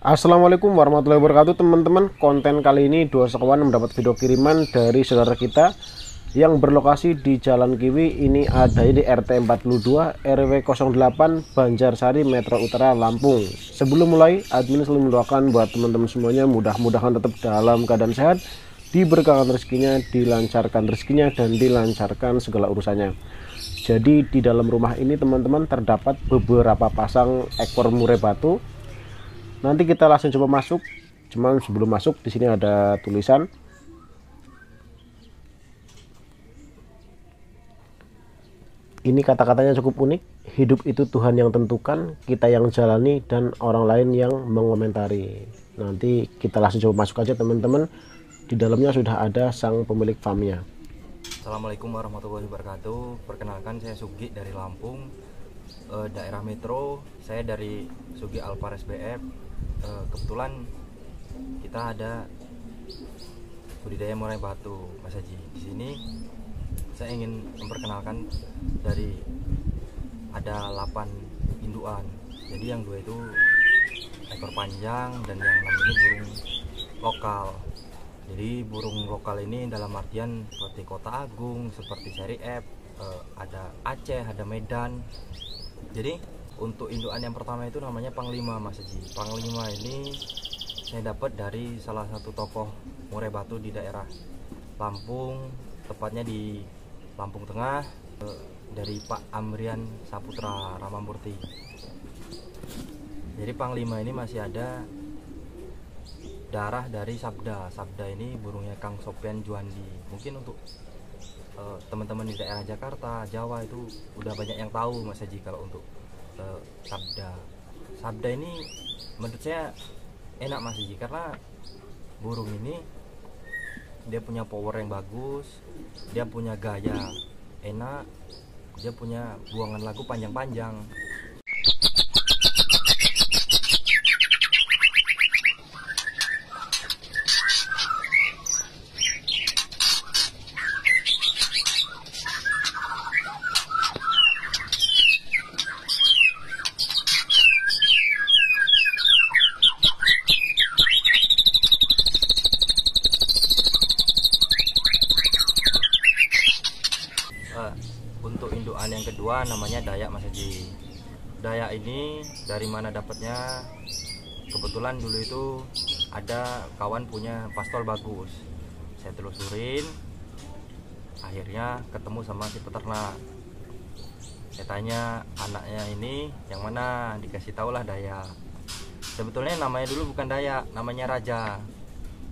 Assalamualaikum warahmatullahi wabarakatuh teman-teman. Konten kali ini Dua Sekawan mendapat video kiriman dari saudara kita yang berlokasi di Jalan Kiwi. Ini ada di RT 42 RW 08 Banjarsari Metro Utara Lampung. Sebelum mulai, admin selalu mendoakan buat teman-teman semuanya mudah-mudahan tetap dalam keadaan sehat, diberkahan rezekinya, dilancarkan rezekinya, dan dilancarkan segala urusannya. Jadi di dalam rumah ini teman-teman terdapat beberapa pasang ekor murai batu. Nanti kita langsung coba masuk. Cuman sebelum masuk, di sini ada tulisan. Ini kata-katanya cukup unik. Hidup itu Tuhan yang tentukan, kita yang jalani, dan orang lain yang mengomentari. Nanti kita langsung coba masuk aja teman-teman. Di dalamnya sudah ada sang pemilik farmnya. Assalamualaikum warahmatullahi wabarakatuh. Perkenalkan, saya Sugi dari Lampung, daerah Metro. Saya dari Sugi Alvares BF. Kebetulan kita ada budidaya murai batu, Mas Haji. Di sini saya ingin memperkenalkan dari ada 8 induan. Jadi yang 2 itu ekor panjang dan yang 6 ini burung lokal. Jadi burung lokal ini dalam artian seperti Kota Agung, seperti Seri F, ada Aceh, ada Medan. Jadi untuk indukan yang pertama itu namanya Panglima, Mas Haji. Panglima ini saya dapat dari salah satu tokoh murai batu di daerah Lampung, tepatnya di Lampung Tengah, dari Pak Amrian Saputra Ramamurti. Jadi Panglima ini masih ada darah dari Sabda. Sabda ini burungnya Kang Sopian Juandi. Mungkin untuk teman-teman di daerah Jakarta, Jawa itu udah banyak yang tahu, Mas Haji, kalau untuk Sabda. Sabda ini menurut saya enak, Mas Haji, karena burung ini dia punya power yang bagus, dia punya gaya enak, dia punya buangan lagu panjang-panjang. Untuk indukan yang kedua namanya Dayak, Mas Haji. Dayak ini dari mana dapatnya? Kebetulan dulu itu ada kawan punya pastol bagus. Saya telusurin, akhirnya ketemu sama si peternak. Saya tanya anaknya ini yang mana, dikasih tahulah Dayak. Sebetulnya namanya dulu bukan Dayak, namanya Raja.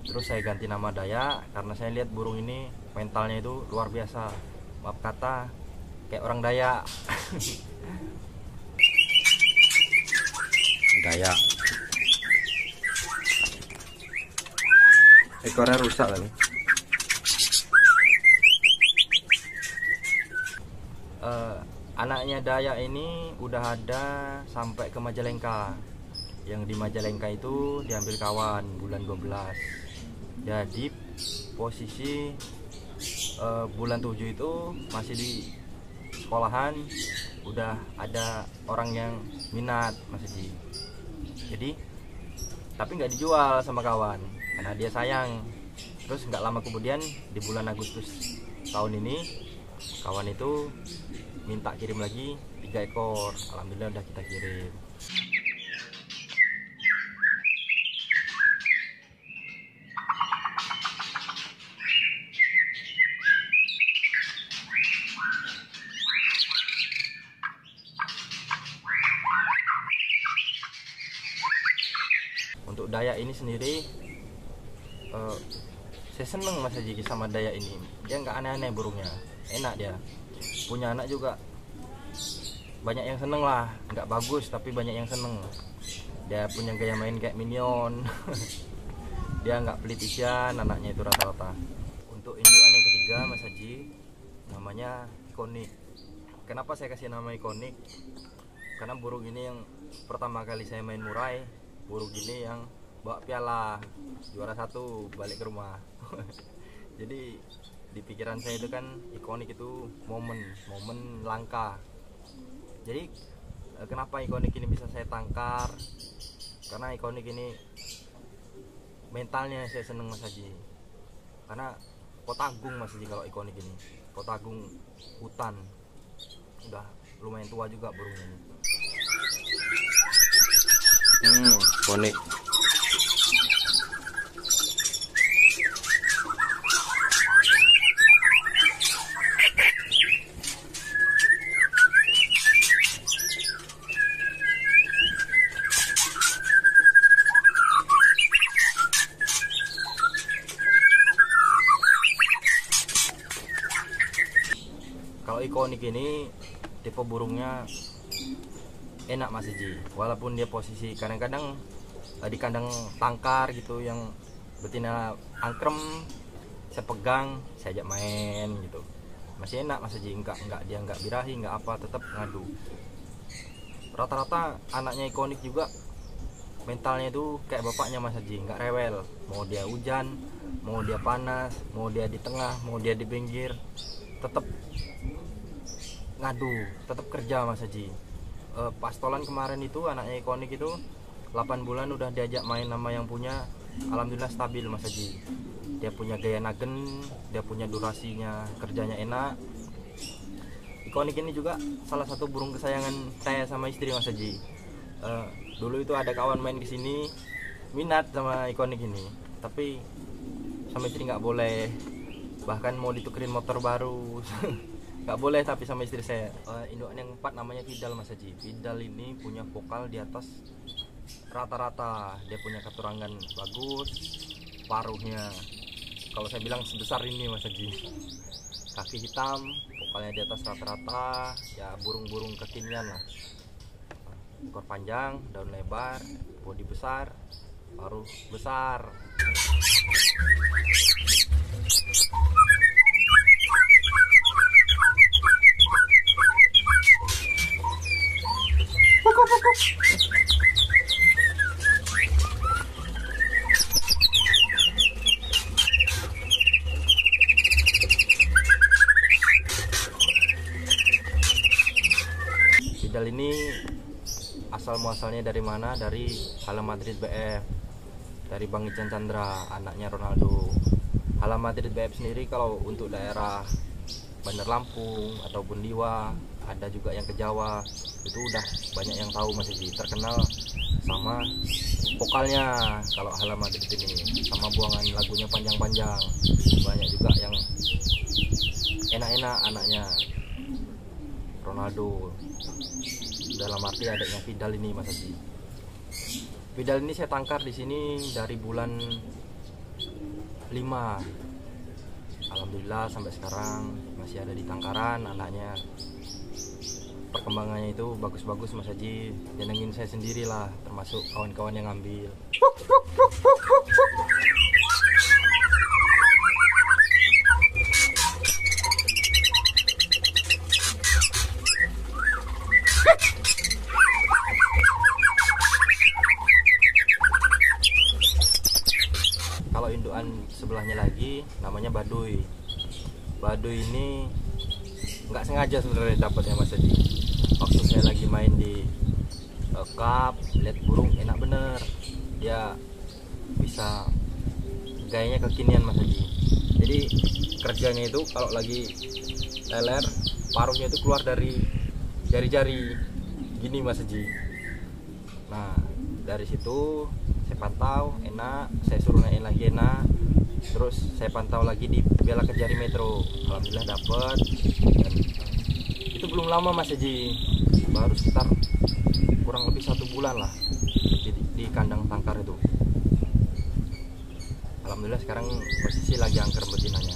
Terus saya ganti nama Dayak karena saya lihat burung ini mentalnya itu luar biasa. Maaf kata, kayak orang Dayak. Dayak. Ekornya rusak kali. Anaknya Dayak ini udah ada sampai ke Majalengka. Yang di Majalengka itu diambil kawan bulan 12. Jadi posisi bulan 7 itu masih di sekolahan, udah ada orang yang minat, Mas Haji. Jadi tapi nggak dijual sama kawan karena dia sayang. Terus nggak lama kemudian di bulan Agustus tahun ini kawan itu minta kirim lagi 3 ekor. Alhamdulillah udah kita kirim. Untuk Dayak ini sendiri, saya seneng, Mas Haji, sama Dayak ini. Dia nggak aneh-aneh burungnya, enak dia. Punya anak juga banyak yang seneng lah, nggak bagus tapi banyak yang seneng. Dia punya gaya main kayak minion. Dia nggak pelit isian, anaknya itu rata-rata. Untuk indukan yang ketiga, Mas Haji, namanya ikonik. Kenapa saya kasih nama ikonik? Karena burung ini yang pertama kali saya main murai, burung ini yang bawa piala juara 1 balik ke rumah. Jadi di pikiran saya itu kan ikonik itu momen langka. Jadi kenapa ikonik ini bisa saya tangkar? karena ikonik ini mentalnya saya seneng Mas Haji, karena Kota Agung Mas Haji. Kalau ikonik ini Kota Agung hutan, udah lumayan tua juga burungnya ini. Ikonik. Kalau ikonik ini tipe burungnya enak Mas Haji, walaupun dia posisi kadang-kadang di kandang tangkar gitu yang betina angkrem, saya pegang, saya ajak main gitu, masih enak Mas Haji. Dia nggak birahi, nggak apa, tetap ngadu. Rata-rata anaknya ikonik juga mentalnya itu kayak bapaknya Mas Haji, nggak rewel, mau dia hujan, mau dia panas, mau dia di tengah, mau dia di pinggir, tetap ngadu, tetap kerja Mas Haji. Pastolan kemarin itu anaknya ikonik itu 8 bulan udah diajak main sama yang punya, alhamdulillah stabil Mas Haji. Dia punya gaya nagen, dia punya durasinya, kerjanya enak. Ikonik ini juga salah satu burung kesayangan saya sama istri Mas Haji. Dulu itu ada kawan main ke sini minat sama ikonik ini, tapi sama istri nggak boleh, bahkan mau ditukerin motor baru nggak boleh, tapi sama istri saya. Indukan yang 4 namanya Vidal Mas Haji. Vidal ini punya vokal di atas rata-rata, dia punya keturangan bagus, paruhnya kalau saya bilang sebesar ini Mas Haji, kaki hitam, vokalnya di atas rata-rata, ya burung-burung kekinian lah. Ekor panjang, daun lebar, bodi besar, paruh besar. Vidal ini asal muasalnya dari mana? Dari Hala Madrid BF, dari Bang Ican Chandra, anaknya Ronaldo. Hala Madrid BF sendiri kalau untuk daerah Bandar Lampung ataupun Liwa, ada juga yang ke Jawa, itu udah banyak yang tahu Mas Haji, terkenal sama vokalnya kalau Hala Madrid ini, sama buangan lagunya panjang-panjang. Banyak juga yang enak-enak anaknya Ronaldo, dalam arti adanya Vidal ini Mas Haji. Vidal ini saya tangkar di sini dari bulan 5. Alhamdulillah sampai sekarang masih ada di tangkaran anaknya. Perkembangannya itu bagus-bagus Mas Haji, nyenengin saya sendirilah, termasuk kawan-kawan yang ngambil. Kalau indukan sebelahnya lagi namanya Baduy. Baduy ini nggak sengaja sebenarnya dapatnya Mas Haji. Waktu saya lagi main di cup, lihat burung enak bener, dia bisa gayanya kekinian Mas Haji. Jadi kerjanya itu kalau lagi leler, paruhnya itu keluar dari jari-jari gini Mas Haji. Nah dari situ saya pantau enak, saya suruh naik lagi enak, terus saya pantau lagi di Bela Kejari Metro, alhamdulillah dapet. Dan itu belum lama Mas Haji, baru sekitar kurang lebih 1 bulan lah di kandang tangkar itu. Alhamdulillah sekarang posisi lagi angker betinanya.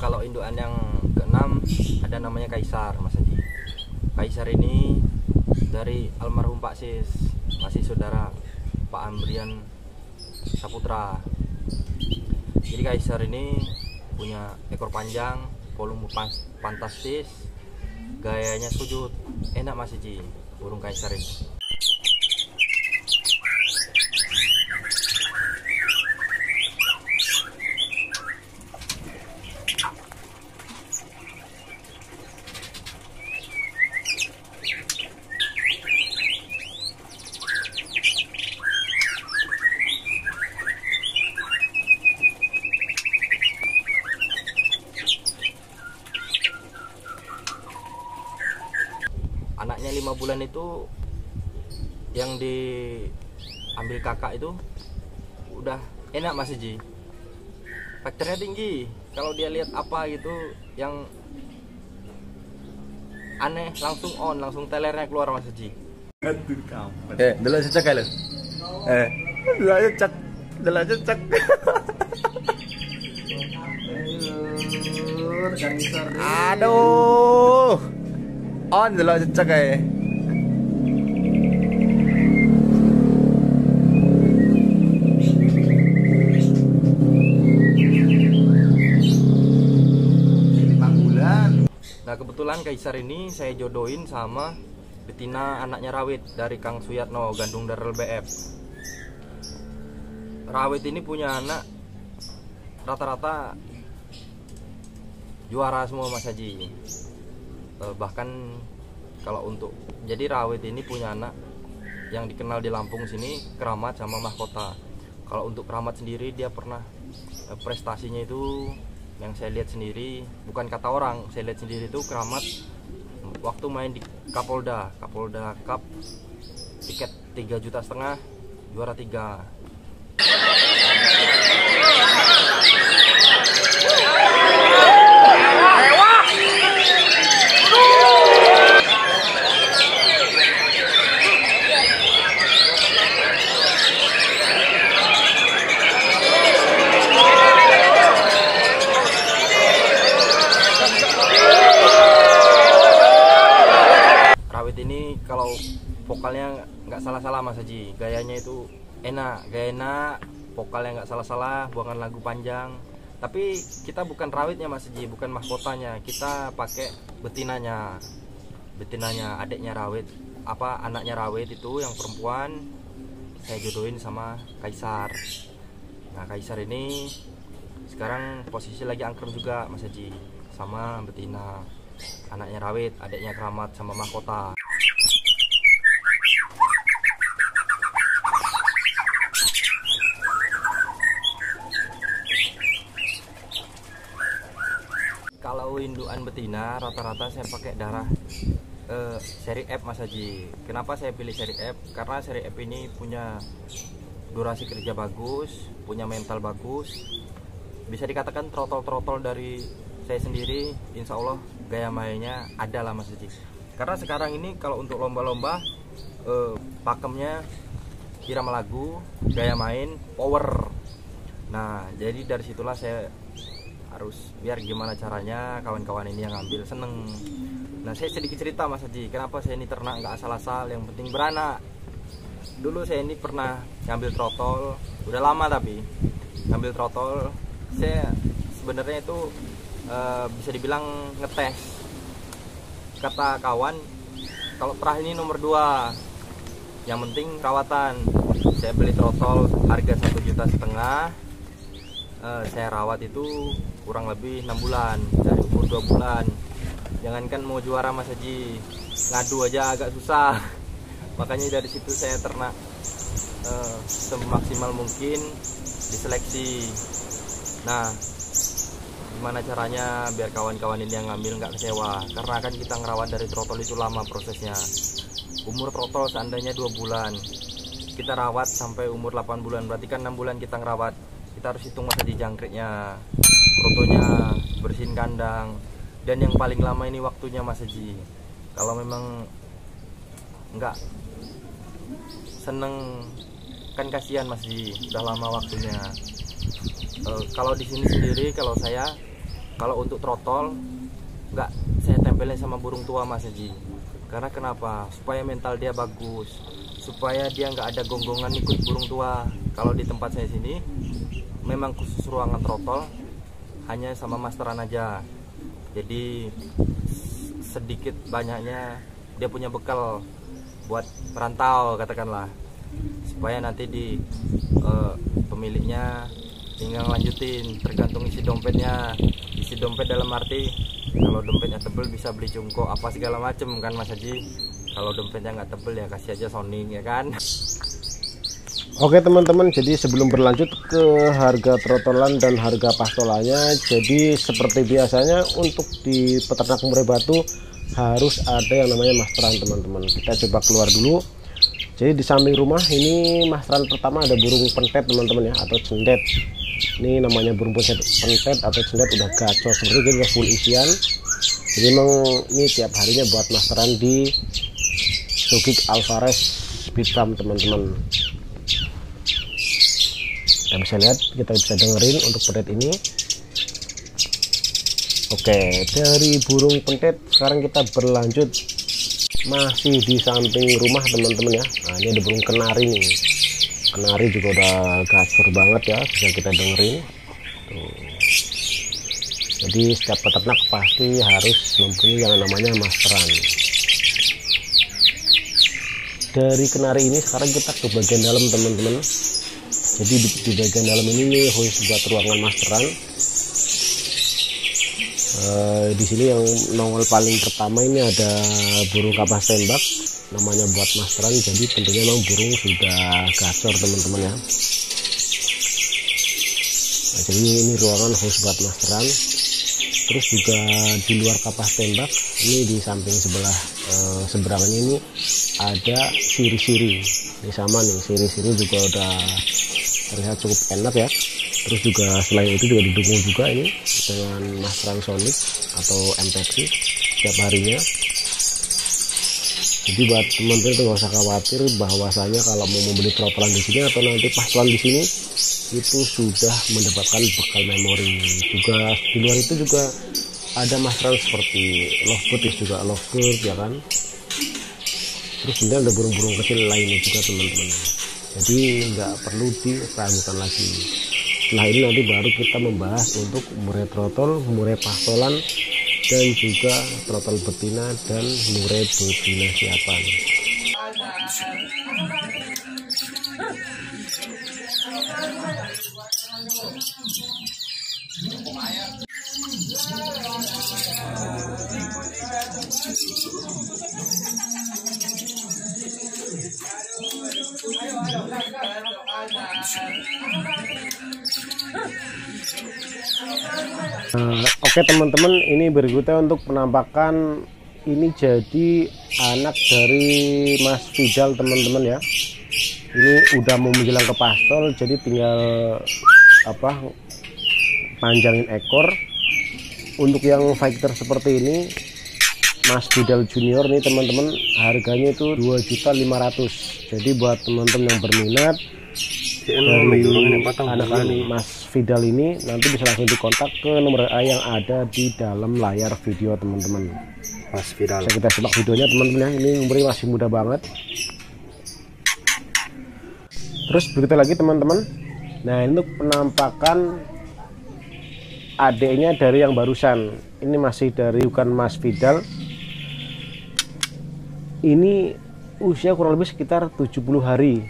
Kalau indukan yang ke-6 ada namanya Kaisar Mas Haji. Kaisar ini dari almarhum Pak Sis, masih saudara Pak Ambrian Saputra. Jadi Kaisar ini punya ekor panjang, volume fantastis, gayanya sujud, enak Mas Ji, burung Kaisar ini. Anaknya 5 bulan itu yang diambil kakak itu udah enak Mas Ji, faktornya tinggi. Kalau dia lihat apa gitu yang aneh langsung on, langsung telernya keluar Mas Ji. Dulu cecek lo. Dulu cecek. Aduh. On dulu cecek ya. Nah kebetulan Kaisar ini saya jodohin sama betina anaknya Rawit dari Kang Suyatno, Gandung Darel BF. Rawit ini punya anak rata-rata juara semua Mas Haji. Bahkan kalau untuk jadi Rawit ini punya anak yang dikenal di Lampung sini keramat sama mahkota. Kalau untuk keramat sendiri dia pernah prestasinya itu yang saya lihat sendiri, bukan kata orang, saya lihat sendiri itu keramat waktu main di Kapolda Cup, tiket 3,5 juta, juara 3. Rawit ini kalau vokalnya nggak salah-salah Mas Haji, gayanya itu enak, vokalnya nggak salah-salah, buangan lagu panjang. Tapi kita bukan rawitnya Mas Haji, bukan mahkotanya, kita pakai betinanya, adiknya Rawit, anaknya Rawit itu yang perempuan saya jodohin sama Kaisar. Nah Kaisar ini sekarang posisi lagi angkrem juga Mas Haji, sama betina anaknya Rawit, adiknya keramat sama mahkota. Kalau indukan betina rata-rata saya pakai darah seri F Mas Haji. Kenapa saya pilih seri F? Karena seri F ini punya durasi kerja bagus, punya mental bagus, bisa dikatakan trotol dari saya sendiri. Insya Allah gaya mainnya ada lah Mas Haji. Karena sekarang ini kalau untuk lomba-lomba pakemnya irama lagu, gaya main, power. Nah jadi dari situlah saya harus biar gimana caranya kawan-kawan ini yang ngambil seneng. Nah saya sedikit cerita Mas Haji, kenapa saya ini ternak nggak asal-asal, yang penting beranak. Dulu saya ini pernah ngambil trotol, udah lama tapi ngambil trotol. Saya sebenarnya itu bisa dibilang ngetes. Kata kawan, kalau perah ini nomor 2, yang penting perawatan. Saya beli trotol harga 1,5 juta. Saya rawat itu kurang lebih 6 bulan, dari umur 2 bulan. Jangankan mau juara Mas Haji, ngadu aja agak susah. Makanya dari situ saya ternak semaksimal mungkin, diseleksi. Nah gimana caranya biar kawan-kawan ini yang ngambil nggak kecewa, karena kan kita ngerawat dari trotol itu lama prosesnya. Umur trotol seandainya 2 bulan, kita rawat sampai umur 8 bulan, berarti kan 6 bulan kita ngerawat. Kita harus hitung masa di jangkriknya, protonya, bersihin kandang, dan yang paling lama ini waktunya Mas Haji. Kalau memang nggak seneng kan kasihan Mas Haji, udah lama waktunya. Kalau di sini sendiri, kalau untuk trotol nggak saya tempelin sama burung tua Mas Haji. Karena kenapa? Supaya mental dia bagus. supaya dia nggak ada gonggongan ikut burung tua. Kalau di tempat saya sini memang khusus ruangan trotol hanya sama masteran aja, jadi sedikit banyaknya dia punya bekal buat merantau katakanlah, supaya nanti di pemiliknya tinggal lanjutin tergantung isi dompetnya. Isi dompet dalam arti kalau dompetnya tebel bisa beli jungkok apa segala macem kan Mas Haji. Kalau dompetnya nggak tebel ya kasih aja soning ya kan. Oke teman-teman, jadi sebelum berlanjut ke harga trotolan dan harga pastolannya, jadi seperti biasanya untuk di peternak murai batu harus ada yang namanya masteran teman-teman. Kita coba keluar dulu. Jadi di samping rumah ini masteran pertama ada burung pentet teman-teman ya, atau cendet. Ini namanya burung pentet atau cendet, udah gacor seperti itu, udah full isian. Jadi memang ini tiap harinya buat masteran di Sugik Alvarez Speed Farm teman-teman. Kita bisa lihat, kita bisa dengerin untuk pentet ini. Oke, dari burung pentet sekarang kita berlanjut masih di samping rumah teman-teman ya. Nah ini ada burung kenari nih. Kenari juga udah gacor banget ya, bisa kita dengerin. Tuh. Jadi setiap peternak pasti harus mempunyai yang namanya masteran. Dari kenari ini sekarang kita ke bagian dalam teman-teman. Jadi di bagian dalam ini khusus buat ruangan masteran. Di sini yang nongol paling pertama ini ada burung kapas tembak, namanya buat masteran. Jadi tentunya memang burung sudah gacor teman-teman ya. Nah, jadi ini ruangan khusus buat masteran. Terus juga di luar kapas tembak ini di samping sebelah seberangnya ini ada siri-siri. Ini sama nih, siri-siri juga udah terlihat cukup enak ya. Terus juga selain itu juga didukung juga ini dengan masteran Sonic atau MPX setiap harinya. Jadi buat teman-teman itu nggak usah khawatir bahwasanya kalau mau membeli trotolan di sini atau nanti pastolan di sini itu sudah mendapatkan bekal memori. Juga di luar itu juga ada masteran seperti lovebird juga lovebird ya kan. Terus kemudian ada burung-burung kecil lainnya juga teman-teman. Jadi nggak perlu diragukan lagi. Setelah ini nanti baru kita membahas untuk murai trotol, murai pastolan, dan juga trotol betina dan murai betina siapan. Oke teman-teman, ini berikutnya untuk penampakan. Ini jadi anak dari Mas Fidal teman-teman ya. Ini udah mau menjelang ke pastol, jadi tinggal panjangin ekor. Untuk yang fighter seperti ini Mas Fidal Junior nih teman-teman, harganya itu 2.500.000. Jadi buat teman-teman yang berminat dari anak-anak Mas Fidal ini nanti bisa langsung dikontak ke nomor WA yang ada di dalam layar video teman-teman. Mas Fidal. Bisa kita simak videonya teman-teman ya. Ini umurnya masih muda banget. Terus begitu lagi teman-teman. Nah ini untuk penampakan adiknya dari yang barusan. Ini masih dari bukan Mas Fidal. Ini usia kurang lebih sekitar 70 hari.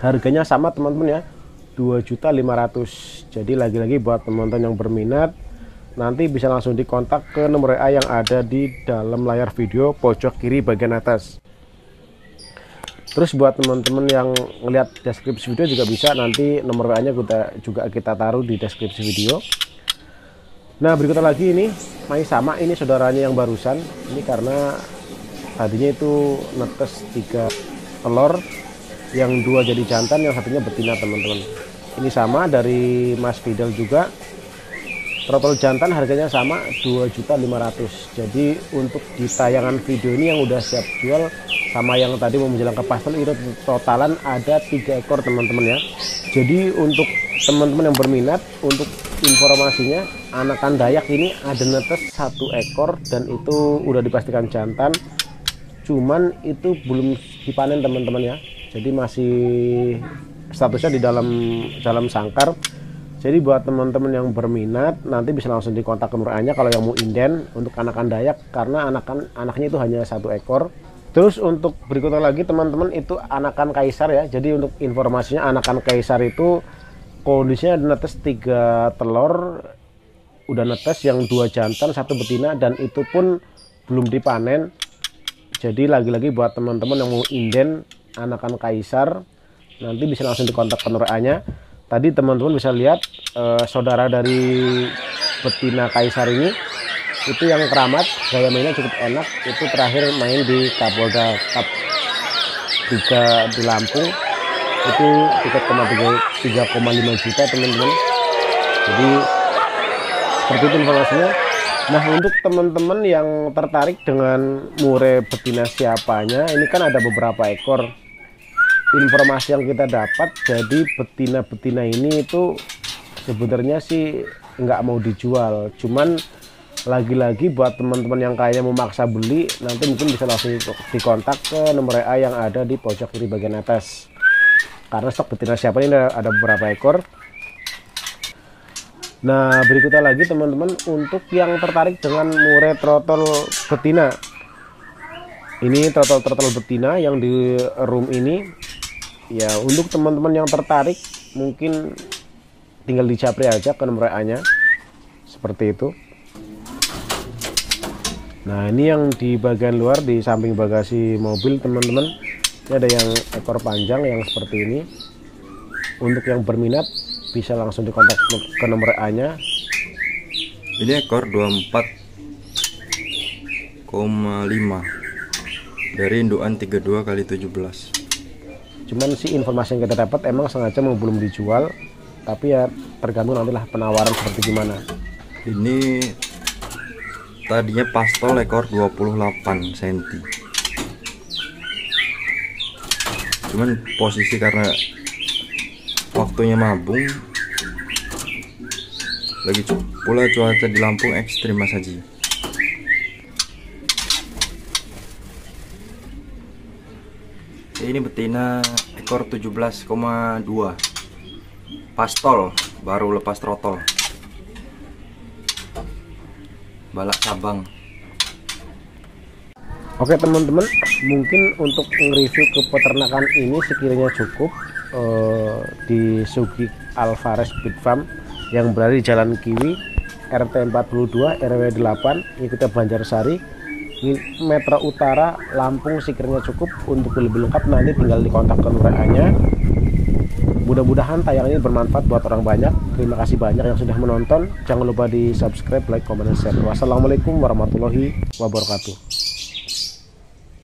Harganya sama teman-teman ya, 2.500.000. Jadi lagi-lagi buat teman-teman yang berminat nanti bisa langsung dikontak ke nomor WA yang ada di dalam layar video pojok kiri bagian atas. Terus buat teman-teman yang ngelihat deskripsi video juga bisa, nanti nomor WA-nya kita taruh di deskripsi video. Nah berikutnya lagi ini masih sama, ini saudaranya yang barusan. Ini karena tadinya itu netes 3 telur, yang 2 jadi jantan, yang satunya betina teman-teman. Ini sama dari Mas Fidal juga. Trotol jantan harganya sama 2.500.000. Jadi untuk di tayangan video ini yang udah siap jual sama yang tadi mau menjelang ke pastol itu totalan ada 3 ekor teman-teman ya. Jadi untuk teman-teman yang berminat, untuk informasinya anakan Dayak ini ada netes 1 ekor dan itu udah dipastikan jantan. cuman itu belum dipanen teman-teman ya, jadi masih statusnya di dalam sangkar. Jadi buat teman-teman yang berminat nanti bisa langsung dikontak ke Nur A-nya kalau yang mau inden untuk anakan Dayak, karena anaknya itu hanya 1 ekor. Terus untuk berikutnya lagi teman-teman itu anakan Kaisar ya. Jadi untuk informasinya anakan Kaisar itu kondisinya ada netes 3 telur, udah netes yang 2 jantan 1 betina, dan itu pun belum dipanen. Jadi lagi-lagi buat teman-teman yang mau inden anakan Kaisar nanti bisa langsung dikontak ke Nur A-nya. Tadi teman-teman bisa lihat saudara dari betina Kaisar ini itu yang keramat, gaya mainnya cukup enak. Itu terakhir main di Kapolda Cup 3 di Lampung, itu tiket 3,5 juta teman-teman. Jadi seperti itu informasinya. Nah, untuk teman-teman yang tertarik dengan mure betina siapanya, ini kan ada beberapa ekor. Informasi yang kita dapat, jadi betina-betina ini itu sebenarnya sih nggak mau dijual, cuman lagi-lagi buat teman-teman yang kayaknya memaksa beli, nanti mungkin bisa langsung dikontak ke nomor WA yang ada di pojok kiri bagian atas, karena stok betina siapa ini ada beberapa ekor. Nah, berikutnya lagi teman-teman, untuk yang tertarik dengan mure trotol betina, ini trotol betina yang di room ini ya. Untuk teman-teman yang tertarik mungkin tinggal dicapri aja ke nomor WA-nya seperti itu. Nah, ini yang di bagian luar di samping bagasi mobil teman-teman, ini ada yang ekor panjang yang seperti ini. Untuk yang berminat bisa langsung dikontak ke nomor WA-nya. Ini ekor 24,5 dari indukan 32x17. Cuman sih informasi yang kita dapat emang sengaja mau belum dijual, tapi ya tergantung nantilah penawaran seperti gimana. Ini tadinya pastol ekor 28 cm, cuman posisi karena waktunya mabung, lagi pula cuaca di Lampung ekstrim Mas Haji. Ini betina ekor 17,2 pastol, baru lepas trotol, balak cabang. Oke teman-teman, mungkin untuk nge-review ke peternakan ini sekiranya cukup di Sugi Alvarez Pit Farm yang berada di Jalan Kiwi, RT 42 RW 8, ini kita Banjarsari, Metro Utara, Lampung. Sekiranya cukup. Untuk lebih lengkap nanti tinggal dikontak ke nomor WA-nya. Mudah-mudahan tayangan ini bermanfaat buat orang banyak. Terima kasih banyak yang sudah menonton. Jangan lupa di subscribe, like, comment, dan share. Wassalamualaikum warahmatullahi wabarakatuh.